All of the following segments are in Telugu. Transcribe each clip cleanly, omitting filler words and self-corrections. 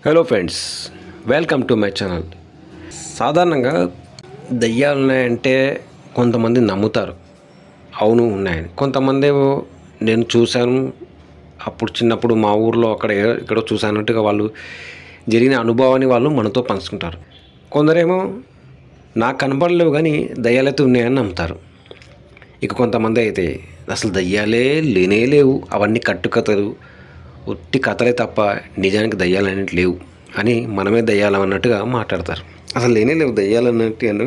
Hello friends, welcome to my channel. సాధారణంగా దయ్యాలు ఉన్నాయంటే కొంతమంది నమ్ముతారు, అవును ఉన్నాయని. కొంతమంది నేను చూశాను, అప్పుడు చిన్నప్పుడు మా ఊర్లో ఎక్కడో చూశానట్టుగా వాళ్ళు జరిగిన అనుభవాన్ని వాళ్ళు మనతో పంచుకుంటారు. కొందరేమో నాకు కనపడలేవు కానీ దయ్యాలైతే ఉన్నాయని నమ్ముతారు. ఇక కొంతమంది అయితే అసలు దయ్యాలే లేనే లేవు, అవన్నీ కట్టుకథలు, ఉట్టి కథలే తప్ప నిజానికి దయ్యాలు అనేవి లేవు అని మనమే దయ్యాలు అన్నట్టుగా మాట్లాడతారు. అసలు లేనే లేవు దయ్యాలు అన్నట్టు అని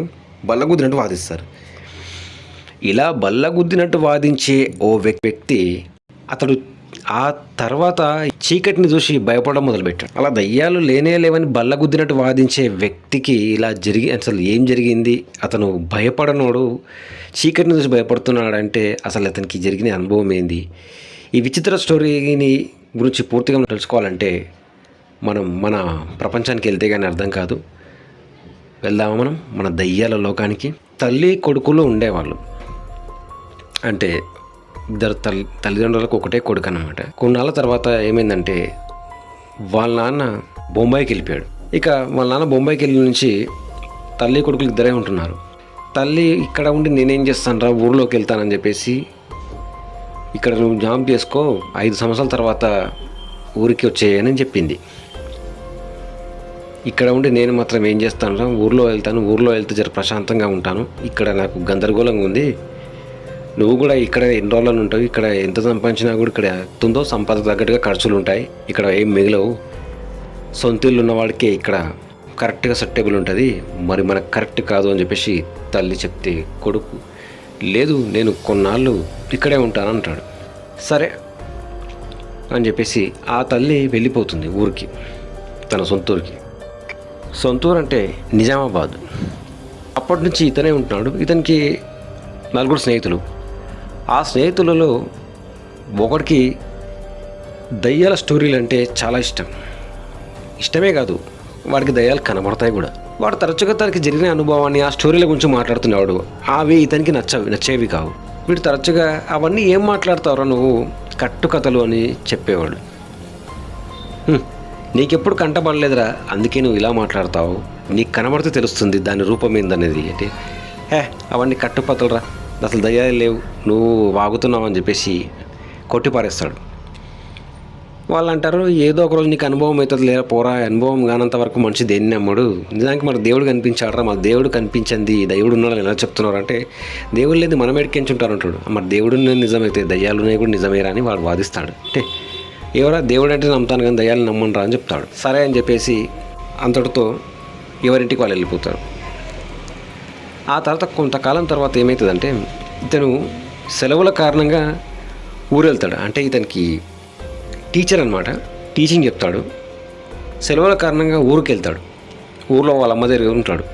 బల్లగుద్దినట్టు వాదిస్తారు. ఇలా బల్లగుద్దినట్టు వాదించే ఓ వ్యక్తి అతడు ఆ తర్వాత చీకటిని చూసి భయపడడం మొదలుపెట్టాడు. అలా దయ్యాలు లేనే లేవని బల్లగుద్దినట్టు వాదించే వ్యక్తికి ఇలా అసలు ఏం జరిగింది, అతను భయపడనోడు చీకటిని చూసి భయపడుతున్నాడంటే అసలు అతనికి జరిగిన అనుభవం ఏంది, ఈ విచిత్ర స్టోరీని గురించి పూర్తిగా తెలుసుకోవాలంటే మనం మన ప్రపంచానికి వెళ్తే కానీ అర్థం కాదు. వెళ్దామా మనం మన దయ్యాల లోకానికి. తల్లి కొడుకులు ఉండేవాళ్ళు, అంటే ఇద్దరు తల్లిదండ్రులకు ఒకటే కొడుకు అన్నమాట. కొన్నాళ్ళ తర్వాత ఏమైందంటే వాళ్ళ నాన్న బొంబాయికి వెళ్ళిపోయాడు. ఇక వాళ్ళ నాన్న బొంబాయికి వెళ్ళి నుంచి తల్లి కొడుకులు ఇద్దరే ఉంటున్నారు. తల్లి ఇక్కడ ఉండి నేనేం చేస్తాను రా, ఊర్లోకి వెళ్తానని చెప్పేసి, ఇక్కడ నువ్వు జాబ్ చేసుకో, 5 సంవత్సరాల తర్వాత ఊరికి వచ్చేయని చెప్పింది. ఇక్కడ ఉండి నేను మాత్రం ఏం చేస్తాను రా, ఊర్లో వెళ్తే జర ప్రశాంతంగా ఉంటాను, ఇక్కడ నాకు గందరగోళంగా ఉంది, నువ్వు కూడా ఇక్కడ ఎన్ని రోజులను ఉంటావు, ఇక్కడ ఎంత సంపాదించినా కూడా ఇక్కడ ఎంతుందో సంపద తగ్గట్టుగా ఖర్చులు ఉంటాయి, ఇక్కడ ఏం మిగిలవు, సొంత ఇల్లు ఉన్నవాడికి ఇక్కడ కరెక్ట్గా సెట్టబుల్ ఉంటుంది, మరి మనకు కరెక్ట్ కాదు అని చెప్పేసి తల్లి చెప్తే కొడుకు లేదు నేను కొన్నాళ్ళు ఇక్కడే ఉంటాను అంటాడు. సరే అని చెప్పేసి ఆ తల్లి వెళ్ళిపోతుంది ఊరికి, తన సొంతూరికి. సొంతూరు అంటే నిజామాబాద్. అప్పటి నుంచి ఇతనే ఉంటున్నాడు. ఇతనికి 4 స్నేహితులు. ఆ స్నేహితులలో ఒకడికి దయ్యాల స్టోరీలు అంటే చాలా ఇష్టమే కాదు, వాడికి దయ్యాలు కనబడతాయి కూడా. వాడు తరచుగా తనకి జరిగిన అనుభవాన్ని ఆ స్టోరీల గురించి మాట్లాడుతున్నాడు. అవి ఇతనికి నచ్చేవి కావు. వీడు తరచుగా అవన్నీ ఏం మాట్లాడతారో నువ్వు, కట్టుకథలు అని చెప్పేవాడు. నీకెప్పుడు కంటపడలేదురా, అందుకే నువ్వు ఇలా మాట్లాడతావు, నీకు కనబడితే తెలుస్తుంది దాని రూపం ఏందనేది అంటే, అవన్నీ కట్టుకథలురా, అసలు దయ్యాలే లేవు, నువ్వు వాగుతున్నావు అని చెప్పేసి కొట్టిపారేస్తాడు. వాళ్ళు అంటారు, ఏదో ఒక రోజు నీకు అనుభవం అవుతుంది లేదా పోరా, అనుభవం కానంత వరకు మనిషి దేన్ని నమ్మడు, నిజానికి మనకు దేవుడు కనిపించాడరా, మాకు దేవుడు కనిపించింది, దేవుడు ఉన్నాడు ఎలా చెప్తున్నారు అంటే, దేవుడు లేదు మనం ఎడికించుంటారు అంటాడు. మరి దేవుడు నిజమైతే దయ్యాలున్నాయి కూడా నిజమేరా అని వాడు వాదిస్తాడు. అంటే ఎవరా దేవుడు అంటే నమ్ముతాను కానీ దయ్యాలు నమ్మనరా అని చెప్తాడు. సరే అని చెప్పేసి అంతటితో ఎవరింటికి వాళ్ళు వెళ్ళిపోతారు. ఆ తర్వాత కొంతకాలం తర్వాత ఏమవుతుందంటే ఇతను సెలవుల కారణంగా ఊరు వెళ్తాడు. అంటే ఇతనికి టీచర్ అనమాట, టీచింగ్ చెప్తాడు. సెలవుల కారణంగా ఊరికి వెళ్తాడు. ఊర్లో వాళ్ళ అమ్మ దగ్గర ఉంటాడు.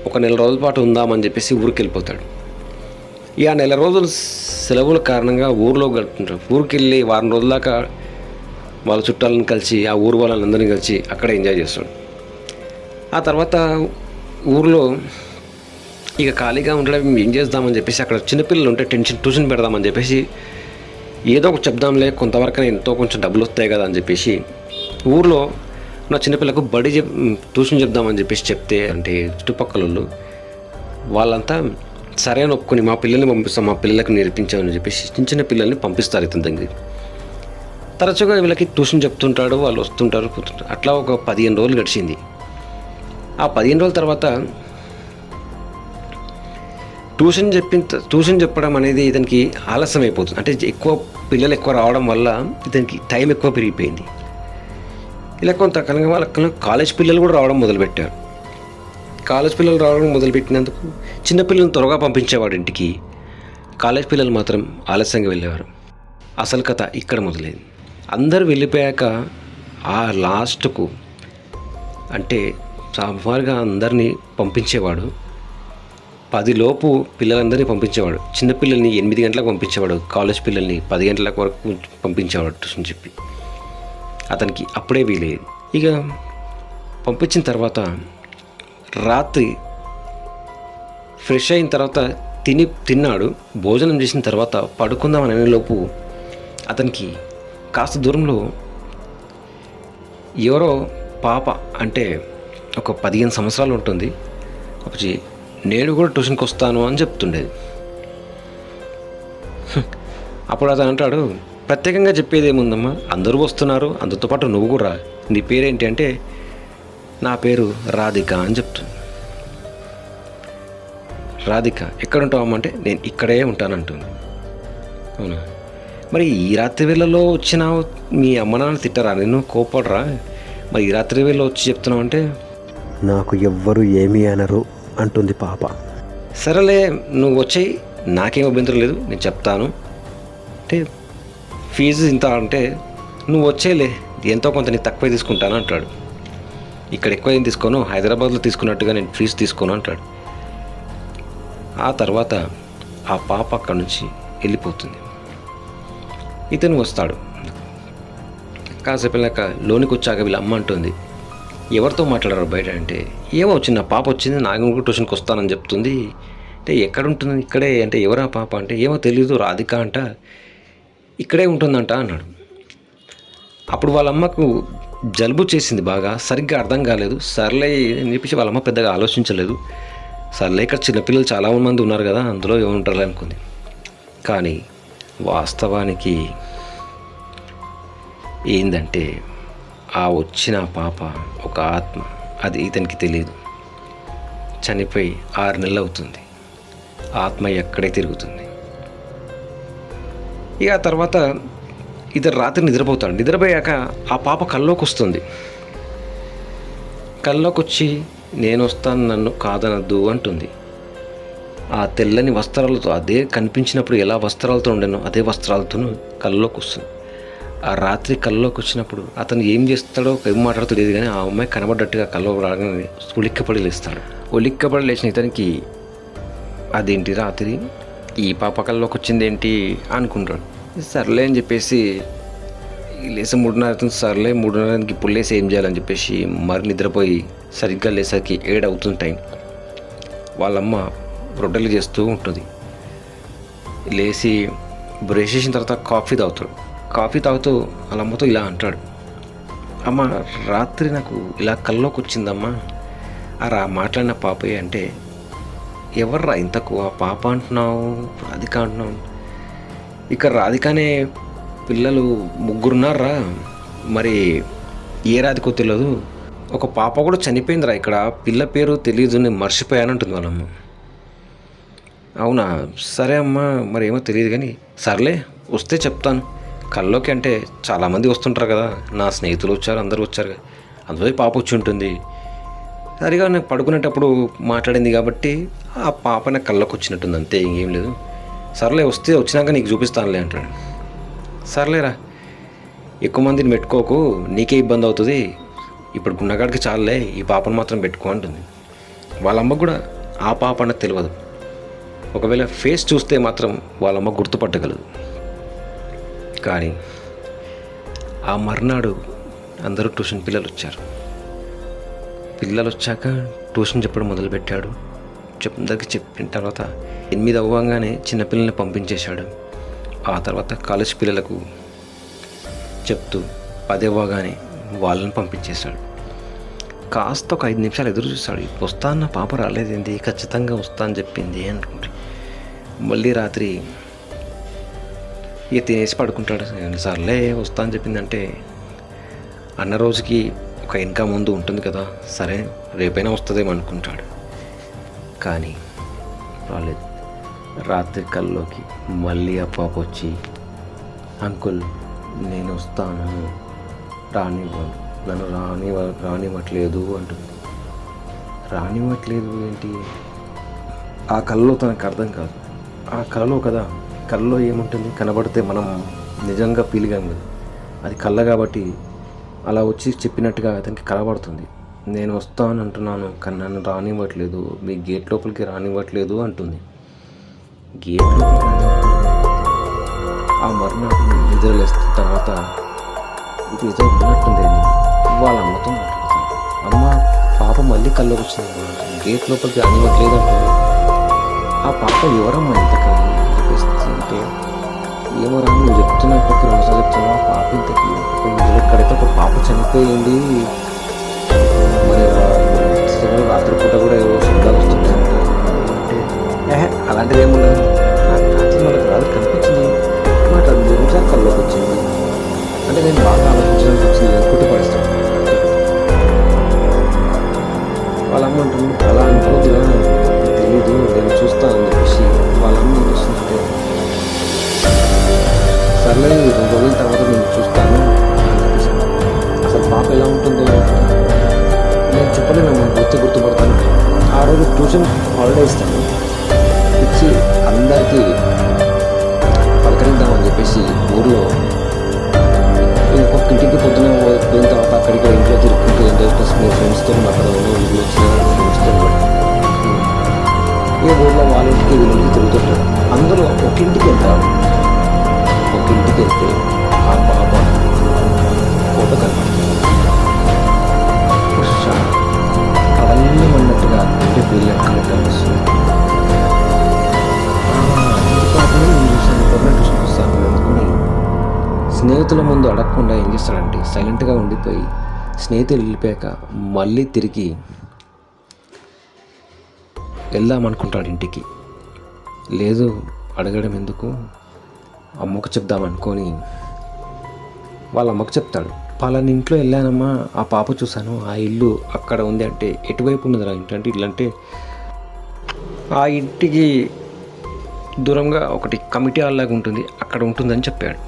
ఒక 4 రోజుల పాటు ఉందామని చెప్పేసి ఊరికి వెళ్ళిపోతాడు. ఇక 4 రోజులు సెలవుల కారణంగా ఊరిలో గడుపుతుంటాడు. ఊరికి వెళ్ళి వారం రోజుల దాకా వాళ్ళ చుట్టాలను కలిసి, ఆ ఊరు వాళ్ళందరినీ కలిసి అక్కడ ఎంజాయ్ చేస్తాడు. ఆ తర్వాత ఊర్లో ఇక ఖాళీగా ఉండడం ఏం చేద్దామని చెప్పేసి, అక్కడ చిన్నపిల్లలు ఉంటే ట్యూషన్ పెడదామని చెప్పేసి, ఏదో ఒకటి చెప్దాంలే, కొంతవరకు ఎంతో కొంచెం డబ్బులు వస్తాయి కదా అని చెప్పేసి ఊర్లో నా చిన్నపిల్లకు ట్యూషన్ చెప్దామని చెప్పేసి చెప్తే, అంటే చుట్టుపక్కల వాళ్ళంతా సరే అని ఒప్పుకొని మా పిల్లల్ని పంపిస్తాం, మా పిల్లలకు నేర్పించామని చెప్పేసి చిన్న పిల్లల్ని పంపిస్తారు ఇతని దగ్గరికి. తరచుగా వీళ్ళకి ట్యూషన్ చెప్తుంటాడు, వాళ్ళు వస్తుంటారు పోతుంటారు. అట్లా ఒక 15 రోజులు గడిచింది. ఆ 15 రోజుల తర్వాత ట్యూషన్ చెప్పడం అనేది ఇతనికి ఆలస్యం అయిపోతుంది. అంటే పిల్లలు ఎక్కువ రావడం వల్ల ఇతనికి టైం ఎక్కువ పెరిగిపోయింది. ఇలా కొంతకాలంగా వాళ్ళ కాలేజ్ పిల్లలు కూడా రావడం మొదలుపెట్టారు. కాలేజ్ పిల్లలు రావడం మొదలుపెట్టినందుకు చిన్నపిల్లలను త్వరగా పంపించేవాడు ఇంటికి, కాలేజ్ పిల్లలు మాత్రం ఆలస్యంగా వెళ్ళేవారు. అసలు కథ ఇక్కడ మొదలైంది. అందరూ వెళ్ళిపోయాక ఆ లాస్ట్కు అంటే సుమారుగా అందరినీ పంపించేవాడు. 10 లోపు పిల్లలందరినీ పంపించేవాడు. చిన్నపిల్లల్ని 8 గంటలకు పంపించేవాడు, కాలేజ్ పిల్లల్ని 10 గంటల వరకు పంపించేవాడు ట్యూషన్ చెప్పి. అతనికి అప్పుడే వీలేదు. ఇక పంపించిన తర్వాత రాత్రి ఫ్రెష్ అయిన తర్వాత తిన్నాడు. భోజనం చేసిన తర్వాత పడుకుందామని అనేలోపు అతనికి కాస్త దూరంలో ఎవరో పాప అంటే ఒక 15 సంవత్సరాలు ఉంటుంది. అప్పుడు నేను కూడా ట్యూషన్కి వస్తాను అని చెప్తుండేది. అప్పుడు అతను అంటాడు, ప్రత్యేకంగా చెప్పేది ఏముందమ్మా, అందరూ వస్తున్నారు, అందరితో పాటు నువ్వు కూడా రా. నీ పేరేంటి అంటే, నా పేరు రాధిక అని చెప్తుంది. రాధిక ఎక్కడుంటావమ్మా అంటే, నేను ఇక్కడే ఉంటానంటుంది. అవునా, మరి ఈ రాత్రి వేళలో వచ్చినావు, మీ అమ్మ నాన్న తిట్టరా, నిన్ను కోపడరా? మరి ఈ రాత్రి వేళలో వచ్చి చెప్తున్నావు అంటే, నాకు ఎవ్వరు ఏమీ అనరు అంటుంది పాప. సరేలే నువ్వు వచ్చేయి, నాకేం అభ్యంతరం లేదు, నేను చెప్తాను అంటే, ఫీజు ఇంత అంటే, నువ్వు వచ్చేలే, ఎంతో కొంత నేను తక్కువే తీసుకుంటాను అంటాడు. ఇక్కడ ఎక్కువ ఏం తీసుకోను, హైదరాబాద్లో తీసుకున్నట్టుగా నేను ఫీజు తీసుకోను అంటాడు. ఆ తర్వాత ఆ పాప అక్కడి నుంచి వెళ్ళిపోతుంది. ఇతను వస్తాడు. కాసేపు వెళ్ళాక లోనికి వచ్చాక వీళ్ళ అమ్మ అంటుంది, ఎవరితో మాట్లాడారు బయట అంటే, ఏమో వచ్చింది, నా పాప వచ్చింది, నాకు కూడా ట్యూషన్కి వస్తానని చెప్తుంది అంటే, ఎక్కడ ఉంటుంది ఇక్కడే అంటే, ఎవరా పాప అంటే, ఏమో తెలీదు, రాధిక అంట, ఇక్కడే ఉంటుందంట అన్నాడు. అప్పుడు వాళ్ళ అమ్మకు జలుబు చేసింది బాగా, సరిగ్గా అర్థం కాలేదు. సర్లే అని చెప్పేసి వాళ్ళమ్మ పెద్దగా ఆలోచించలేదు. సర్లే ఇక్కడ చిన్నపిల్లలు చాలా మంది ఉన్నారు కదా, అందులో ఏముంటారు అనుకుంది. కానీ వాస్తవానికి ఏందంటే, ఆ వచ్చిన పాప ఒక ఆత్మ, అది ఇతనికి తెలియదు. చనిపోయి 6 నెలలు అవుతుంది. ఆత్మ ఎక్కడే తిరుగుతుంది. ఇక ఆ తర్వాత ఇతను రాత్రి నిద్రపోతాడు. నిద్రపోయాక ఆ పాప కల్లోకి వస్తుంది. కల్లోకి వచ్చి, నేను వస్తాను, నన్ను కాదనద్దు అంటుంది. ఆ తెల్లని వస్త్రాలతో, అదే కనిపించినప్పుడు ఎలా వస్త్రాలతో ఉండేనో అదే వస్త్రాలతో కల్లోకి వస్తుంది. ఆ రాత్రి కల్లోకి వచ్చినప్పుడు అతను ఏం చేస్తాడో, ఏం మాట్లాడుతూ లేదు, కానీ ఆ అమ్మాయి కనబడ్డట్టుగా కల్లోకి రాగానే ఉలిక్కపడి లేస్తాడు. ఉలిక్కపడి లేచిన ఇతనికి, అదేంటి రాత్రి ఈ పాప కల్లోకి వచ్చింది ఏంటి అనుకుంటాడు. సర్లే అని చెప్పేసి లేసి 3:30 అవుతుంది. సర్లే 3:30కి ఇప్పుడు లేసి ఏం చేయాలని చెప్పేసి మరి నిద్రపోయి సరిగ్గా లేసరికి 7 అవుతుంది టైం. వాళ్ళమ్మ రొట్టెలు చేస్తూ ఉంటుంది. లేచి బ్రష్ చేసిన తర్వాత కాఫీ తాగుతాడు. కాఫీ తాగుతూ వాళ్ళ అమ్మతో ఇలా అంటాడు, అమ్మ రాత్రి నాకు ఇలా కల్లోకి వచ్చిందమ్మా, మాట్లాడిన పాపే అంటే, ఎవర్రా ఇంతకు ఆ పాప అంటున్నావు, రాధిక అంటున్నావు? ఇక్కడ రాధికనే పిల్లలు 3 ఉన్నారా, మరి ఏ రాధికో తెలియదు, ఒక పాప కూడా చనిపోయిందిరా, ఇక్కడ పిల్ల పేరు తెలియదు, నేను మర్చిపోయానంటుంది వాళ్ళమ్మ. అవునా, సరే అమ్మా, మరి ఏమో తెలియదు, కానీ సర్లే వస్తే చెప్తాను. కల్లోకి అంటే చాలామంది వస్తుంటారు కదా, నా స్నేహితులు వచ్చారు, అందరూ వచ్చారు, అందులో పాప వచ్చి ఉంటుంది. సరిగా నాకు పడుకునేటప్పుడు మాట్లాడింది కాబట్టి ఆ పాప నాకు కల్లోకి వచ్చినట్టుంది, అంతే, ఇంకేం లేదు. సర్లే వస్తే వచ్చినాక నీకు చూపిస్తానులే అంటాడు. సర్లేరా, ఎక్కువ మందిని పెట్టుకోకు, నీకే ఇబ్బంది అవుతుంది, ఇప్పుడు గున్నగాడికి చాలులే, ఈ పాపను మాత్రం పెట్టుకో అంటుంది. వాళ్ళమ్మ కూడా ఆ పాప అన్నది తెలియదు. ఒకవేళ ఫేస్ చూస్తే మాత్రం వాళ్ళమ్మ గుర్తుపట్టగలదు. కానీ ఆ మర్నాడు అందరూ ట్యూషన్ పిల్లలు వచ్చారు. పిల్లలు వచ్చాక ట్యూషన్ చెప్పడం మొదలుపెట్టాడు. అందరికి చెప్పిన తర్వాత 8 అవ్వగానే చిన్నపిల్లల్ని పంపించేశాడు. ఆ తర్వాత కాలేజ్ పిల్లలకు చెప్తూ 10 అవ్వగానే వాళ్ళని పంపించేశాడు. కాస్త ఒక 5 నిమిషాలు ఎదురు చూస్తాడు. వస్తా అన్న పాప రాలేదేంటి, ఖచ్చితంగా వస్తా అని చెప్పింది అనుకుంటే, మళ్ళీ రాత్రి ఇక తినేసి పడుకుంటాడు. సర్లే వస్తా అని చెప్పిందంటే, అన్న రోజుకి ఒక ఇంకా ముందు ఉంటుంది కదా, సరే రేపైనా వస్తుందేమో అనుకుంటాడు. కానీ రాలేదు. రాత్రి కల్లోకి మళ్ళీ ఆ పాప వచ్చి, అంకుల్ నేను వస్తాను, నన్ను రానివ్వట్లేదు అంటుంది. రానివ్వట్లేదు ఏంటి? ఆ కళ్ళలో తనకు అర్థం కాదు. ఆ కళలో కదా, కళ్ళలో ఏముంటుంది, కనబడితే మనం నిజంగా ఫీల్గాం కదా, అది కళ్ళ కాబట్టి అలా వచ్చి చెప్పినట్టుగా అతనికి కనబడుతుంది. నేను వస్తాను అంటున్నాను, కానీ నన్ను రానివ్వట్లేదు, మీ గేట్ లోపలికి రానివ్వట్లేదు అంటుంది. గేట్ లోపలికి ఆ మర్నాడు నిద్రలేస్తున్న తర్వాత ఇది ఏదో ఉన్నట్టుంది అని వాళ్ళ అమ్మతో మాట్లాడుతుంది. అమ్మ పాప మళ్ళీ కళ్ళకి వచ్చింది, గేట్ లోపలికి రానివ్వట్లేదు అంటుంది. ఆ పాప ఎవరమ్మా ఇంతకని చెప్పేస్తుంటే, ఏమో రా నువ్వు చెప్తున్నా, ప్రతి రోజు చెప్తున్నావు, పాప ఇంతకి ఎక్కడైతే ఒక పాప చనిపోయింది రాత్రిపూట కూడా ఏవో శబ్దాలు వస్తుంటాయంట అంటే అలాంటిది ఏముండదు, నాకు రాత్రి మనకు రాత్రి కనిపించింది, మాట 2 నిమిషాలు కల్లోకి వచ్చింది అంటే నేను బాగా ఆలోచించడానికి వచ్చింది అనుకుంటూ పడిస్తాను. వాళ్ళ అమ్మ అంటుంది అలా అనుకోదురా, తెలీదు నేను చూస్తానని చెప్పేసి వాళ్ళ అమ్మ ఏం చేస్తుందంటే సర్లే 2 రోజుల తర్వాత నేను చూస్తాను అని చెప్పేసి. అసలు పాప ఎలా ఉంటుందో నేను చెప్పలేనమ్మా, గుర్తుపడతాను. ఆ రోజు ట్యూషన్ హాలిడే ఇస్తాను ఇచ్చి అందరికీ పలకరిద్దామని చెప్పేసి ఊర్లో ఇంకొక ఇంటికి పొద్దున పోయిన తర్వాత అక్కడికి ఇంట్లో తిరుగుకుంటూ ఎంజాయ్ చేసిన ఫ్రెండ్స్తో అక్కడ ఊళ్ళో వచ్చిన ఫ్రెండ్స్తో ఏ ఊళ్ళో వాళ్ళ ఇంటికి వీళ్ళకి తిరుగుతుంటాడు. అందులో ఒక ఇంటికి వెళ్తాడు. ఒక ఇంటికి వెళ్తే ఆ పాప ఫోటో కనపడుతుంది. కదల్ని అన్నట్టుగా ఇంటి పిల్లలు కనిపిస్తుంది. పాపని నేను చూసాను, పొద్దున ట్యూషన్కి వస్తాను అనుకుని స్నేహితుల ముందు అడగకుండా ఏం చేస్తాడంటే సైలెంట్గా ఉండిపోయి స్నేహితులు వెళ్ళిపోయాక మళ్ళీ తిరిగి వెళ్దామనుకుంటాడు ఇంటికి. లేదు అడగడం ఎందుకు, అమ్మకు చెప్దామనుకొని వాళ్ళ అమ్మకు చెప్తాడు. పలానా ఇంట్లో వెళ్ళానమ్మా, ఆ పాప చూశాను, ఆ ఇల్లు అక్కడ ఉంది అంటే ఎటువైపు ఉన్నది రా ఇంటి అంటే ఇల్లు అంటే ఆ ఇంటికి దూరంగా ఒకటి కమిటీ హాల్ లాగా ఉంటుంది, అక్కడ ఉంటుందని చెప్పాడు.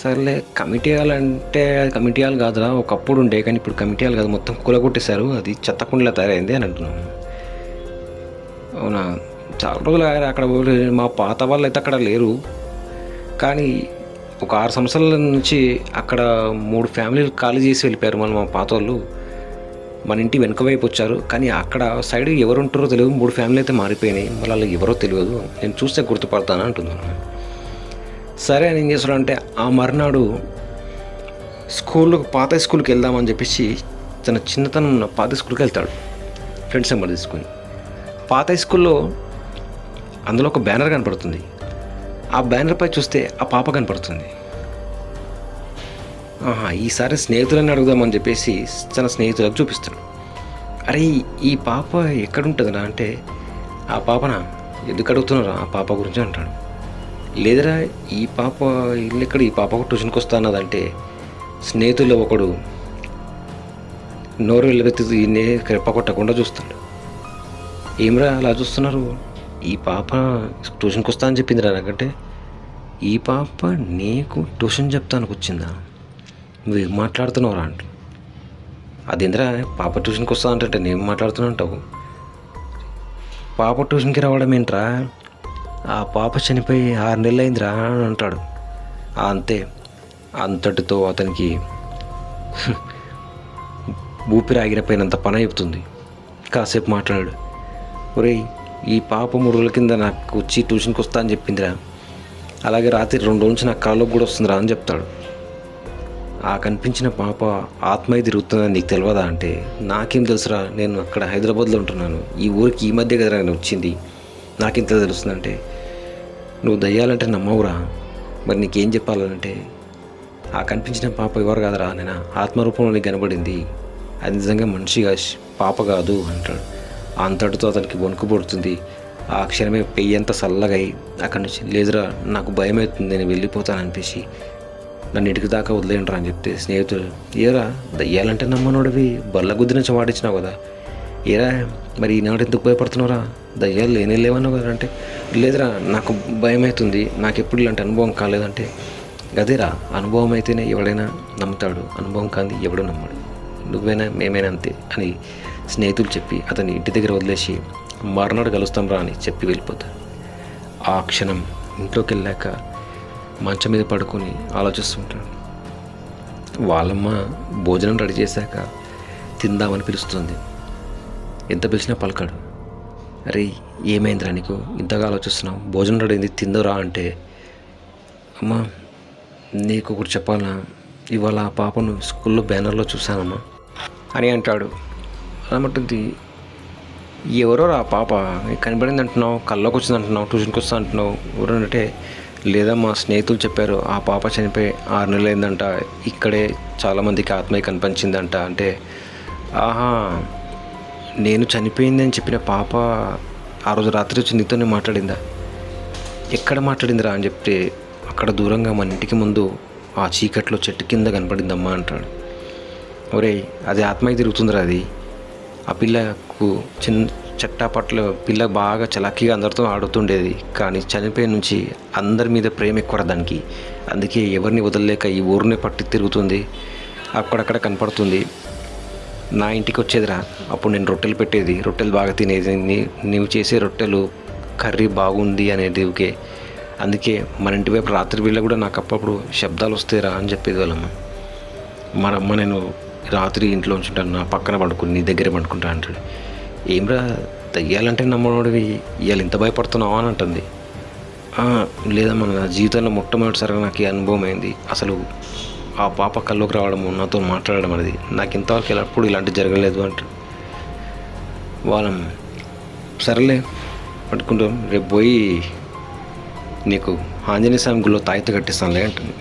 సర్లే కమిటీ హాల్ అంటే కమిటీ హాల్ కాదురా, ఒకప్పుడు ఉండే కానీ ఇప్పుడు కమిటీ హాల్ కాదు, మొత్తం కూలగొట్టేశారు, అది చెత్తకుండలా తయారైంది అని అంటున్నాం. అవునా, చాలా రోజులు అక్కడ మా పాత వాళ్ళు అయితే అక్కడ లేరు, కానీ ఒక 6 సంవత్సరాల నుంచి అక్కడ 3 ఫ్యామిలీలు ఖాళీ చేసి వెళ్ళిపోయారు. మళ్ళీ మా పాత వాళ్ళు మన ఇంటి వెనుక వైపు వచ్చారు, కానీ అక్కడ సైడ్ ఎవరు ఉంటారో తెలియదు. 3 ఫ్యామిలీ అయితే మారిపోయినాయి, మళ్ళీ వాళ్ళు ఎవరో తెలియదు, నేను చూస్తే గుర్తుపడతాను అంటున్నాను. సరే అని ఏం చేస్తాడంటే ఆ మర్నాడు పాత స్కూల్కి వెళ్దామని చెప్పేసి తన చిన్నతనం ఉన్న పాత స్కూల్కి వెళ్తాడు ఫ్రెండ్స్ నెంబర్ తీసుకొని. పాత స్కూల్లో అందులో ఒక బ్యానర్ కనపడుతుంది. ఆ బ్యానర్పై చూస్తే ఆ పాప కనపడుతుంది. ఈసారి స్నేహితులని అడుగుదామని చెప్పేసి తన స్నేహితులకు చూపిస్తాడు. అరే ఈ పాప ఎక్కడుంటుందిరా అంటే ఆ పాపనా, ఎందుకు అడుగుతున్నారా ఆ పాప గురించి అంటాడు. లేదరా ఈ పాప ఇల్లు ఎక్కడ, ఈ పాపకు ట్యూషన్కి వస్తా అన్నదంటే స్నేహితుల్లో ఒకడు నోరు వెళ్ళబెత్తి రెప్ప కొట్టకుండా చూస్తాడు. ఏమిరా అలా చూస్తున్నారు, ఈ పాప ట్యూషన్కి వస్తా అని చెప్పిందిరా నాకంటే ఈ పాప నీకు ట్యూషన్ చెప్తానికి వచ్చిందా, నువ్వేం మాట్లాడుతున్నావురా అంటే అదేంద్రా పాప ట్యూషన్కి వస్తా అంటే నేను మాట్లాడుతున్నా అంటావు, పాప ట్యూషన్కి రావడం ఏంట్రా, ఆ పాప చనిపోయి 6 నెలలు అయిందిరా అని అంటాడు. అంతే, అంతటితో అతనికి ఊపిరి ఆగినపోయినంత పని అయిపోతుంది. కాసేపు మాట్లాడాడు. ఒరేయ్ ఈ పాప 3 రోజుల కింద నాకు వచ్చి ట్యూషన్కి వస్తా అని చెప్పిందిరా, అలాగే రాత్రి 2 రోజుల నుంచి నాకు కళ్ళలోకి కూడా వస్తుందిరా అని చెప్తాడు. ఆ కనిపించిన పాప ఆత్మయ్య తిరుగుతుందని నీకు తెలియదా అంటే నాకేం తెలుసురా, నేను అక్కడ హైదరాబాద్లో ఉంటున్నాను, ఈ ఊరికి ఈ మధ్య కదా నేను వచ్చింది, నాకెంత తెలుస్తుందంటే నువ్వు దయ్యాలంటే నమ్మవురా, మరి నీకేం చెప్పాలంటే ఆ కనిపించిన పాప ఎవరు కాదురా, నేను ఆత్మరూపంలో నీకు కనబడింది, అది నిజంగా మనిషిగా పాప కాదు అంటాడు. అంతటితో అతనికి వణుకు పుడుతుంది. ఆ క్షణమే పెయ్యంత చల్లగా అయి అక్కడి నుంచి లేదురా నాకు భయం అవుతుంది, నేను వెళ్ళిపోతాను అనిపించి నన్ను ఇంటికి దాకా వదిలేయండిరా అని చెప్తే స్నేహితుడు ఏరా దయ్యాలంటే నమ్మనోడివి బల్ల గుద్ది నుంచి వాడించినావు కదా, ఏరా మరి ఈనాడు ఎందుకు భయపడుతున్నావురా, దయ్యాలు లేనే లేవన్నావు కదా అంటే లేదురా నాకు భయం అవుతుంది, నాకు ఎప్పుడు ఇలాంటి అనుభవం కాలేదంటే గదేరా అనుభవం అయితేనే ఎవడైనా నమ్ముతాడు, అనుభవం కాదు ఎవడు నమ్మడు, నువ్వైనా మేమైనా అంతే అని స్నేహితులు చెప్పి అతన్ని ఇంటి దగ్గర వదిలేసి మర్నాడు కలుస్తాం రా అని చెప్పి వెళ్ళిపోతాడు. ఆ క్షణం ఇంట్లోకి వెళ్ళాక మంచం మీద పడుకొని ఆలోచిస్తుంటాడు. వాళ్ళమ్మ భోజనం రెడీ చేశాక తిందామని పిలుస్తుంది. ఎంత పిలిచినా పలకాడు. అరే ఏమైందిరా నీకు ఇంతగా ఆలోచిస్తున్నావు, భోజనం రెడీ అయింది తిందరా అంటే అమ్మా నీకు ఒకటి చెప్పాలా, ఇవాళ ఆ పాపను స్కూల్లో బ్యానర్లో చూశానమ్మా అని అంటాడు. అనమంటుంది ఎవరో ఆ పాప కనబడింది అంటున్నావు, కల్లోకి వచ్చింది అంటున్నావు, ట్యూషన్కి వస్తా అంటున్నావు, ఎవరు అంటే లేదా మా స్నేహితులు చెప్పారు ఆ పాప చనిపోయి 6 నెలలు అయిందంట, ఇక్కడే చాలామందికి ఆత్మయ్య కనిపించిందంట అంటే ఆహా నేను చనిపోయిందని చెప్పిన పాప ఆ రోజు రాత్రి వచ్చి నీతోనే మాట్లాడిందా? ఎక్కడ మాట్లాడిందిరా అని చెప్తే, అక్కడ దూరంగా మన ఇంటికి ముందు ఆ చీకట్లో చెట్టు కింద కనపడిందమ్మా అంటాడు. ఒరేయ్, అది ఆత్మహత్య తిరుగుతుందిరా. అది ఆ పిల్లకు చెట్టాపట్ల పిల్ల బాగా చలాకీగా అందరితో ఆడుతుండేది, కానీ చనిపోయిన నుంచి అందరి మీద ప్రేమ ఎక్కువ దానికి. అందుకే ఎవరిని వదలలేక ఈ ఊరినే పట్టి తిరుగుతుంది, అక్కడక్కడ కనపడుతుంది. నా ఇంటికి వచ్చేదిరా, అప్పుడు నేను రొట్టెలు పెట్టేది, రొట్టెలు బాగా తినేది. నీవు చేసే రొట్టెలు కర్రీ బాగుంది అనేది ఓకే. అందుకే మన ఇంటి వైపు రాత్రి వేళ కూడా నాకు అప్పుడప్పుడు శబ్దాలు వస్తాయిరా అని చెప్పేది వాళ్ళమ్మ. మరమ్మ నేను రాత్రి ఇంట్లో ఉంచుంటాను, నా పక్కన పడుకుని నీ దగ్గర పడుకుంటా అంటాడు. ఏమ్రా దయ్యాలంటే నమ్మనోడివి ఇవాళ ఇంత భయపడుతున్నావా అని అంటుంది. లేదమ్మా, నా జీవితంలో మొట్టమొదటిసారిగా నాకు ఈ అనుభవం అయింది. అసలు ఆ పాప కల్లోకి రావడము, నాతో మాట్లాడడం అనేది నాకు ఇంతవరకు ఎప్పుడు ఇలాంటివి జరగలేదు అంటాడు. వాళ్ళం సరేలే పట్టుకుంటాం, రేపు పోయి నీకు ఆంజనేయ స్వామి గుళ్ళో తాయిత కట్టిస్తానులే అంటుంది.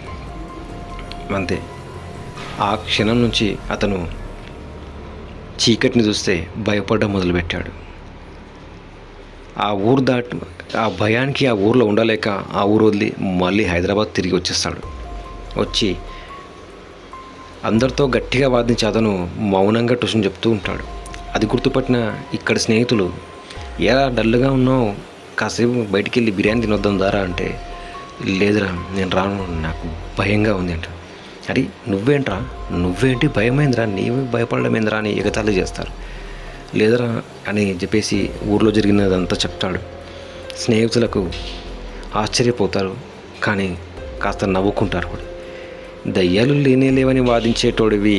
అంతే. ఆ క్షణం నుంచి అతను చీకటిని చూస్తే భయపడడం మొదలుపెట్టాడు. ఆ ఊరు దాటి ఆ భయానికి ఆ ఊరిలో ఉండలేక ఆ ఊరు వదిలి మళ్ళీ హైదరాబాద్ తిరిగి వచ్చేస్తాడు. వచ్చి అందరితో గట్టిగా వాదించి అతను మౌనంగా ట్యూషన్ చెప్తూ ఉంటాడు. అది గుర్తుపట్టిన ఇక్కడ స్నేహితులు, ఎలా డల్గా ఉన్నావు, కాసేపు బయటికి వెళ్ళి బిర్యానీ తినొద్దాం దారా అంటే, లేదురా నేను రాను, నాకు భయంగా ఉంది అంట. అరే నువ్వేంటి భయమైందిరా, నీవు భయపడమేందిరా అని ఎగతాళి చేస్తారు. లేదరా అని చెప్పేసి ఊర్లో జరిగినదంతా చెప్తాడు. స్నేహితులకు ఆశ్చర్యపోతారు, కానీ కాస్త నవ్వుకుంటారు కూడా. దయ్యాలు లేవని వాదించేటోడివి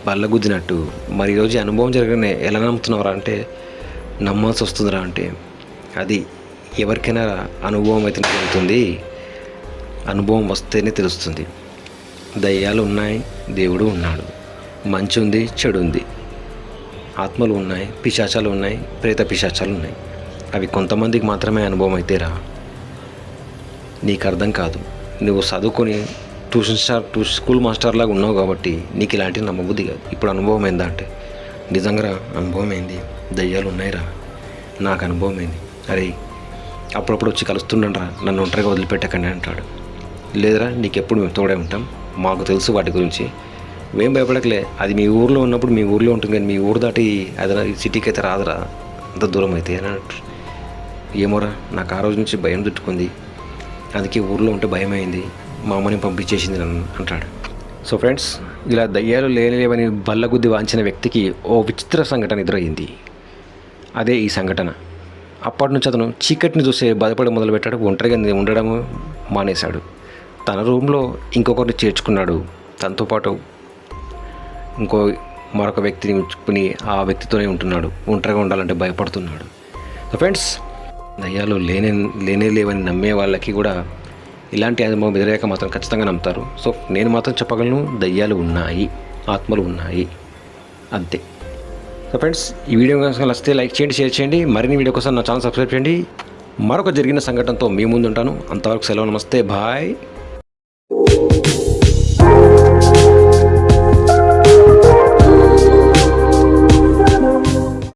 బల్లగుద్దినట్టు మరి ఈరోజు అనుభవం జరగనే ఎలా నమ్ముతున్నావురా అంటే, నమ్మాల్సి వస్తుందిరా అంటే, అది ఎవరికైనా అనుభవం అయితే జరుగుతుంది, అనుభవం వస్తేనే తెలుస్తుంది. దయ్యాలు ఉన్నాయి, దేవుడు ఉన్నాడు, మంచి ఉంది, చెడు ఉంది, ఆత్మలు ఉన్నాయి, పిశాచాలు ఉన్నాయి, ప్రేత పిశాచాలు ఉన్నాయి. అవి కొంతమందికి మాత్రమే అనుభవం అయితేరా, నీకు అర్థం కాదు. నువ్వు చదువుకొని స్కూల్ మాస్టర్ లాగా ఉన్నావు కాబట్టి నీకు ఇలాంటివి నమ్మబుద్ధి కాదు. ఇప్పుడు అనుభవం అయిందా అంటే, నిజంగా అనుభవం అయింది, దయ్యాలు ఉన్నాయిరా, నాకు అనుభవం అయింది. అరే అప్పుడప్పుడు వచ్చి కలుస్తుండరా, నన్ను ఒంటరిగా వదిలిపెట్టకండి అంటాడు. లేదురా, నీకెప్పుడు మేము తోడే ఉంటాం, మాకు తెలుసు వాటి గురించి, మేం భయపడకలే. అది మీ ఊర్లో ఉన్నప్పుడు మీ ఊర్లో ఉంటుంది, కానీ మీ ఊరు దాటి అదన సిటీకి అయితే రాదురా, అంత దూరం అయితే అని అంటారు. ఏమోరా, నాకు ఆ రోజు నుంచి భయం చుట్టుకుంది, అందుకే ఊర్లో ఉంటే భయం అయింది, మా అమ్మని పంపించేసింది నన్ను అంటాడు. సో ఫ్రెండ్స్, ఇలా దయ్యాలు లేవని బల్లగుద్ది వాంచిన వ్యక్తికి ఓ విచిత్ర సంఘటన ఎదురయ్యింది. అదే ఈ సంఘటన. అప్పటి నుంచి అతను చీకటిని చూసే బాధపడి మొదలుపెట్టాడు, ఒంటరిగా ఉండడం మానేశాడు. తన రూమ్లో ఇంకొకరిని చేర్చుకున్నాడు, తనతో పాటు మరొక వ్యక్తిని ఉంచుకుని ఆ వ్యక్తితోనే ఉంటున్నాడు. ఒంటరిగా ఉండాలంటే భయపడుతున్నాడు. సో ఫ్రెండ్స్, దయ్యాలు లేవని నమ్మే వాళ్ళకి కూడా ఇలాంటి అనుభవం ఎదురేక మాత్రం ఖచ్చితంగా నమ్ముతారు. సో నేను మాత్రం చెప్పగలను, దయ్యాలు ఉన్నాయి, ఆత్మలు ఉన్నాయి, అంతే. సో ఫ్రెండ్స్, ఈ వీడియో కోసం వస్తే లైక్ చేయండి, షేర్ చేయండి. మరిన్ని వీడియో కోసం నా ఛానల్ సబ్స్క్రైబ్ చేయండి. మరొక జరిగిన సంఘటనతో మీ ముందు ఉంటాను. అంతవరకు సెలవు, నమస్తే, బాయ్.